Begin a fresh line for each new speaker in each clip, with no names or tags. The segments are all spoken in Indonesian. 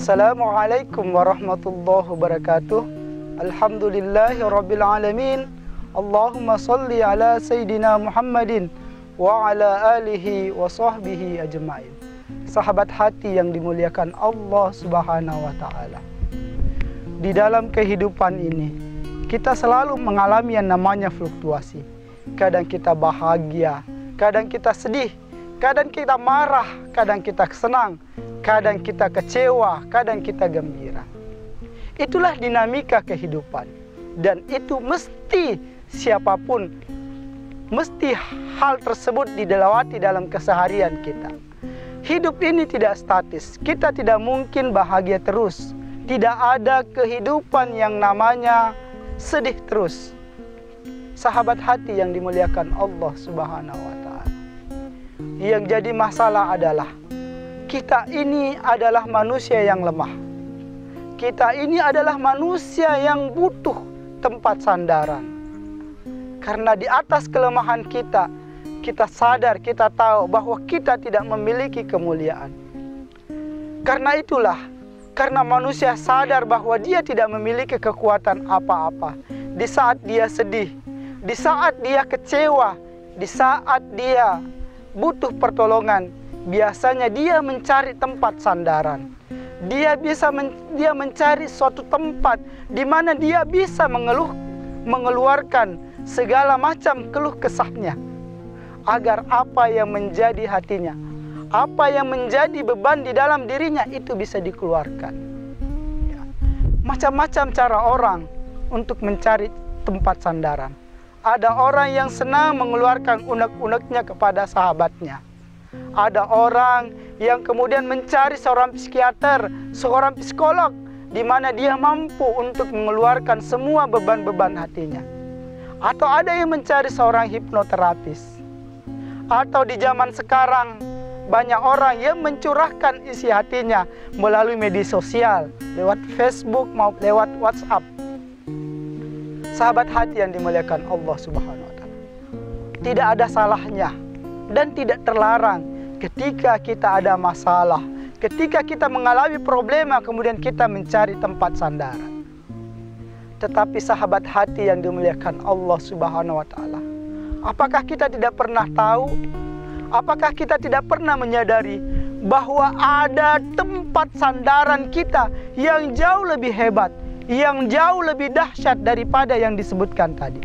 Assalamualaikum warahmatullahi wabarakatuh. Alhamdulillahi rabbil alamin. Allahumma salli ala Sayyidina Muhammadin wa ala alihi wa sahbihi ajma'in. Sahabat hati yang dimuliakan Allah Subhanahu wa ta'ala. Di dalam kehidupan ini, kita selalu mengalami yang namanya fluktuasi. Kadang kita bahagia, kadang kita sedih, kadang kita marah, kadang kita senang, kadang kita kecewa, kadang kita gembira. Itulah dinamika kehidupan. Dan itu mesti siapapun, mesti hal tersebut dilewati dalam keseharian kita. Hidup ini tidak statis. Kita tidak mungkin bahagia terus. Tidak ada kehidupan yang namanya sedih terus. Sahabat hati yang dimuliakan Allah Subhanahu wa ta'ala. Yang jadi masalah adalah kita ini adalah manusia yang lemah. Kita ini adalah manusia yang butuh tempat sandaran. Karena di atas kelemahan kita, kita sadar, kita tahu bahwa kita tidak memiliki kemuliaan. Karena itulah, karena manusia sadar bahwa dia tidak memiliki kekuatan apa-apa. Di saat dia sedih, di saat dia kecewa, di saat dia butuh pertolongan, biasanya dia mencari tempat sandaran. Dia mencari suatu tempat di mana dia bisa mengeluarkan segala macam keluh kesahnya. Agar apa yang menjadi hatinya, apa yang menjadi beban di dalam dirinya itu bisa dikeluarkan. Ya. Macam-macam cara orang untuk mencari tempat sandaran. Ada orang yang senang mengeluarkan unek-uneknya kepada sahabatnya. Ada orang yang kemudian mencari seorang psikiater, seorang psikolog, di mana dia mampu untuk mengeluarkan semua beban-beban hatinya. Atau ada yang mencari seorang hipnoterapis. Atau di zaman sekarang, banyak orang yang mencurahkan isi hatinya melalui media sosial, lewat Facebook maupun lewat WhatsApp. Sahabat hati yang dimuliakan Allah Subhanahu wa ta'ala. Tidak ada salahnya dan tidak terlarang ketika kita ada masalah, ketika kita mengalami problema, kemudian kita mencari tempat sandaran. Tetapi sahabat hati yang dimuliakan Allah Subhanahu wa ta'ala, apakah kita tidak pernah tahu? Apakah kita tidak pernah menyadari bahwa ada tempat sandaran kita yang jauh lebih hebat, yang jauh lebih dahsyat daripada yang disebutkan tadi?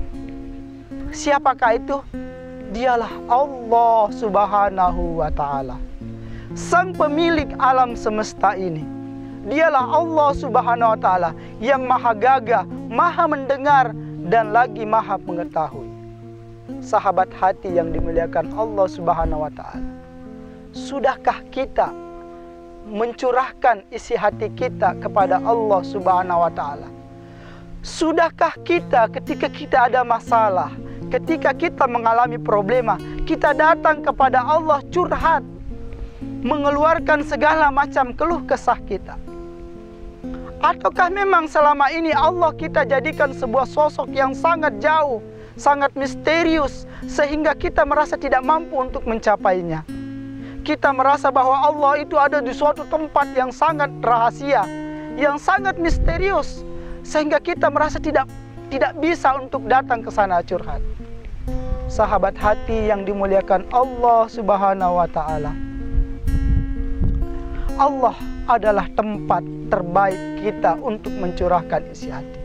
Siapakah itu? Dialah Allah Subhanahu wa ta'ala, sang pemilik alam semesta ini. Dialah Allah Subhanahu wa ta'ala yang maha gagah, maha mendengar, dan lagi maha mengetahui. Sahabat hati yang dimuliakan Allah Subhanahu wa ta'ala, sudahkah kita mencurahkan isi hati kita kepada Allah Subhanahu wa ta'ala? Sudahkah kita ketika kita ada masalah, ketika kita mengalami problema, kita datang kepada Allah curhat, mengeluarkan segala macam keluh kesah kita? Ataukah memang selama ini Allah kita jadikan sebuah sosok yang sangat jauh, sangat misterius, sehingga kita merasa tidak mampu untuk mencapainya? Kita merasa bahwa Allah itu ada di suatu tempat yang sangat rahasia, yang sangat misterius, sehingga kita merasa tidak bisa untuk datang ke sana curhat. Sahabat hati yang dimuliakan Allah Subhanahu wa ta'ala, Allah adalah tempat terbaik kita untuk mencurahkan isi hati.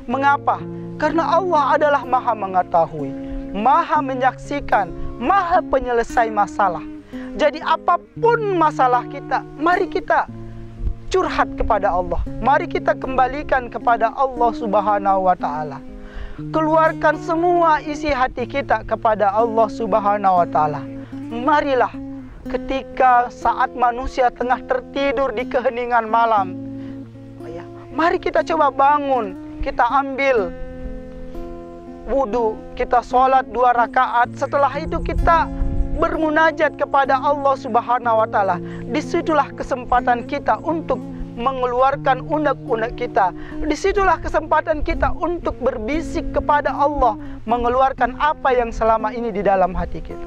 Mengapa? Karena Allah adalah maha mengetahui, maha menyaksikan, maha penyelesai masalah. Jadi apapun masalah kita, mari kita curhat kepada Allah. Mari kita kembalikan kepada Allah Subhanahu wa ta'ala. Keluarkan semua isi hati kita kepada Allah Subhanahu wa ta'ala. Marilah ketika saat manusia tengah tertidur di keheningan malam, mari kita coba bangun, kita ambil wudu, kita sholat 2 rakaat. Setelah itu kita bermunajat kepada Allah Subhanahu wa ta'ala. Disitulah kesempatan kita untuk mengeluarkan unek-unek kita. Disitulah kesempatan kita untuk berbisik kepada Allah, mengeluarkan apa yang selama ini di dalam hati kita.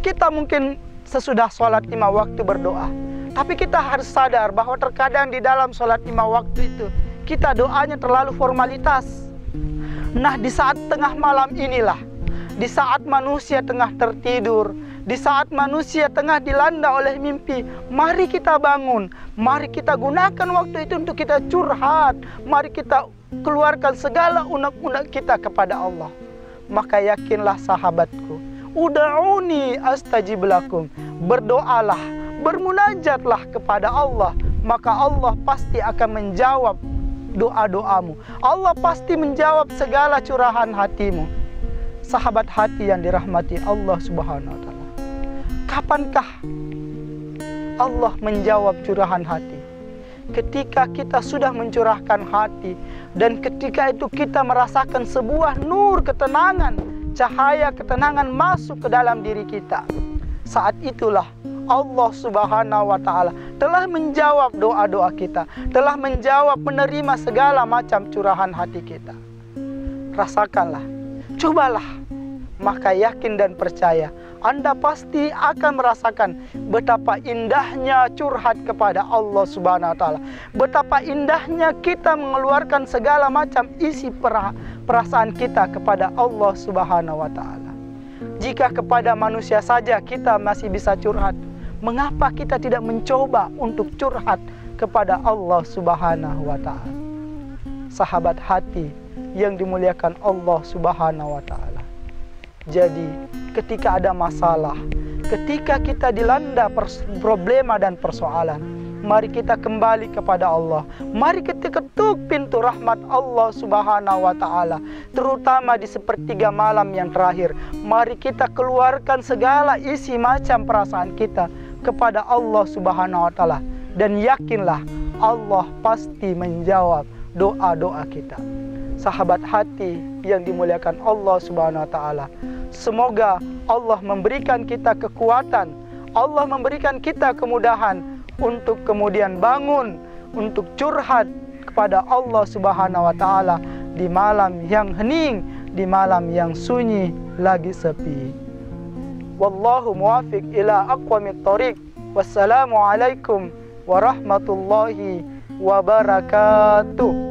Kita mungkin sesudah sholat 5 waktu berdoa, Tapi kita harus sadar bahwa terkadang di dalam sholat 5 waktu itu kita doanya terlalu formalitas. Nah, di saat tengah malam inilah, di saat manusia tengah tertidur, di saat manusia tengah dilanda oleh mimpi, mari kita bangun, mari kita gunakan waktu itu untuk kita curhat, mari kita keluarkan segala unek-unek kita kepada Allah. Maka yakinlah sahabatku, uda'uni astajib lakum, berdoalah, bermunajatlah kepada Allah, maka Allah pasti akan menjawab doa-doamu. Allah pasti menjawab segala curahan hatimu. Sahabat hati yang dirahmati Allah Subhanahu wa Ta'ala, kapankah Allah menjawab curahan hati? Ketika kita sudah mencurahkan hati, dan ketika itu kita merasakan sebuah nur ketenangan, cahaya ketenangan masuk ke dalam diri kita. Saat itulah Allah Subhanahu wa Ta'ala telah menjawab doa-doa kita, telah menjawab, menerima segala macam curahan hati kita. Rasakanlah, cobalah, maka yakin dan percaya Anda pasti akan merasakan betapa indahnya curhat kepada Allah Subhanahu wa Ta'ala, betapa indahnya kita mengeluarkan segala macam isi perasaan kita kepada Allah Subhanahu wa Ta'ala. Jika kepada manusia saja kita masih bisa curhat, mengapa kita tidak mencoba untuk curhat kepada Allah Subhanahu wa Ta'ala? Sahabat hati yang dimuliakan Allah Subhanahu wa Ta'ala. Jadi, ketika ada masalah, ketika kita dilanda problema dan persoalan, mari kita kembali kepada Allah. Mari kita ketuk pintu rahmat Allah Subhanahu wa Ta'ala, terutama di sepertiga malam yang terakhir. Mari kita keluarkan segala isi macam perasaan kita kepada Allah Subhanahu wa Ta'ala, dan yakinlah Allah pasti menjawab doa-doa kita. Sahabat hati yang dimuliakan Allah Subhanahu wa Ta'ala, semoga Allah memberikan kita kekuatan, Allah memberikan kita kemudahan untuk kemudian bangun, untuk curhat kepada Allah Subhanahu wa Ta'ala di malam yang hening, di malam yang sunyi lagi sepi. Wallahu muwafiq ila aqwamit thoriq. Wassalamualaikum warahmatullahi wabarakatuh.